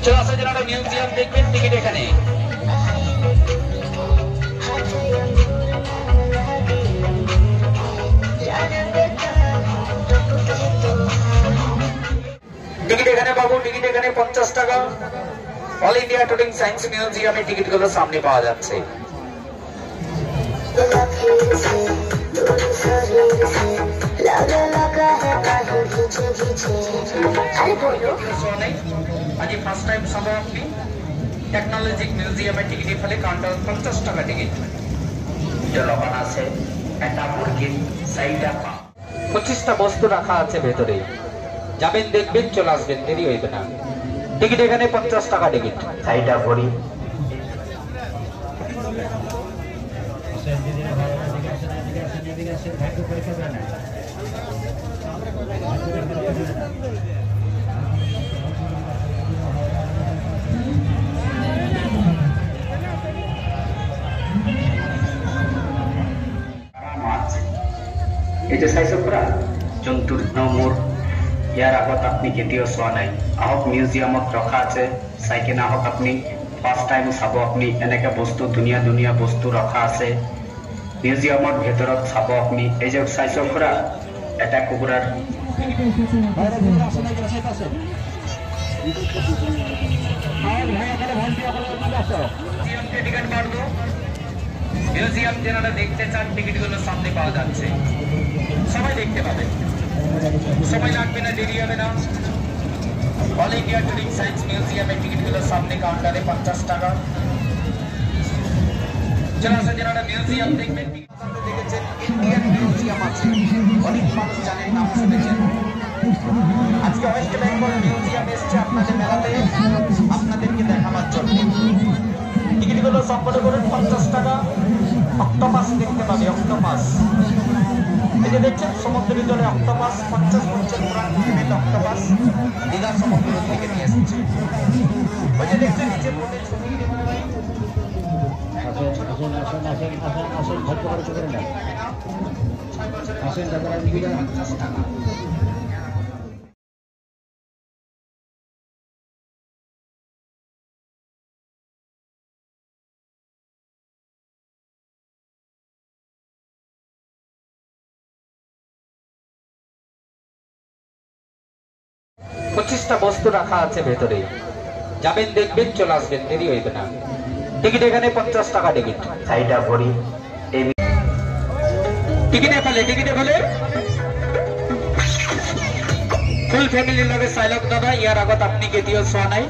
চলে আসা যারা মিউজিয়াম দেখবেন টিকিট এখানে। টিকিট এখানে পাবো, টিকিট এখানে 50 টাকা। অল ইন্ডিয়া টুরিং সায়েন্স মিউজিয়ামে টিকিটগুলো সামনে পাওয়া যাচ্ছে। আজ ফার্স্ট টাইম সবাই আপনি টেকনোলজিক মিউজিয়ামে টিকিট ফেলে কাউন্টার 50 টাকা টিকিট। জলপান আছে, একটা মুরগির সাইডা 25টা বস্তু রাখা আছে ভেতরে। যাবেন দেখবেন চলে আসবেন, দেরি হইবে না। টিকিট এখানে 50 টাকা টিকিট। সাইডা ভরি এই যে চাইছো পুরা জন্তুৰ নমুৰ ইয়াৰ আগত আপনি কেতিয়াও চোৱা নাই। আহক মিউজিয়ামত ৰখা আছে, চাই কিনে আহক আপনি। ফাৰ্ষ্ট টাইম চাব আপনি এনেকে বস্তু, ধুনীয়া ধুনীয়া বস্তু ৰখা আছে মিউজিয়ামৰ ভিতৰত চাব আপনি। এই যে চাইছো পুৰা এটা কুকুৰাৰ মিউজিয়াম যারা দেখতে চান টিকিটগুলো সামনে পাওয়া যাচ্ছে, সবাই দেখতে পাবে, সময় লাগবে না, দেরি হবে না। অল ইন্ডিয়া টুরিং সায়েন্স মিউজিয়ামের টিকিটগুলো সামনে কাউন্টারে 50 টাকা। চলে আসা যারা মিউজিয়াম দেখবেন, দেখেছেন ইন্ডিয়ান মিউজিয়াম আছে, অনেক মানুষ জানেন, নাম শুনেছেন। আজকে ওয়েস্ট বেঙ্গল মিউজিয়াম এসছে আপনাদের মেলাতে, আপনাদেরকে দেখানোর জন্য। টিকিটগুলো সম্পন্ন করুন 50 টাকা। অক্টোপাস দেখতে পাবে, অক্টোপাস। এই যে দেখছেন সমুদ্রের জলে অক্টোপাস, 50 বছর পুরান অক্টোপাস দীঘা সমুদ্র থেকে নিয়ে এসেছে। ওই যে দেখছেন নিচে বোটে ছবি। পঁচিশটা বস্তু রাখা আছে ভেতরে। যাবেন দেখবেন চলে আসবেন, দেরি হইবে না। টিকিট এখানে 50 টাকা টিকিট। সাইডা ভরি টিকিটে ফেলে ফুল ফ্যামিলির লগে সাইলক দাদা ইয়ার আগত আপনি কেতিয়াও চোৱা নাই।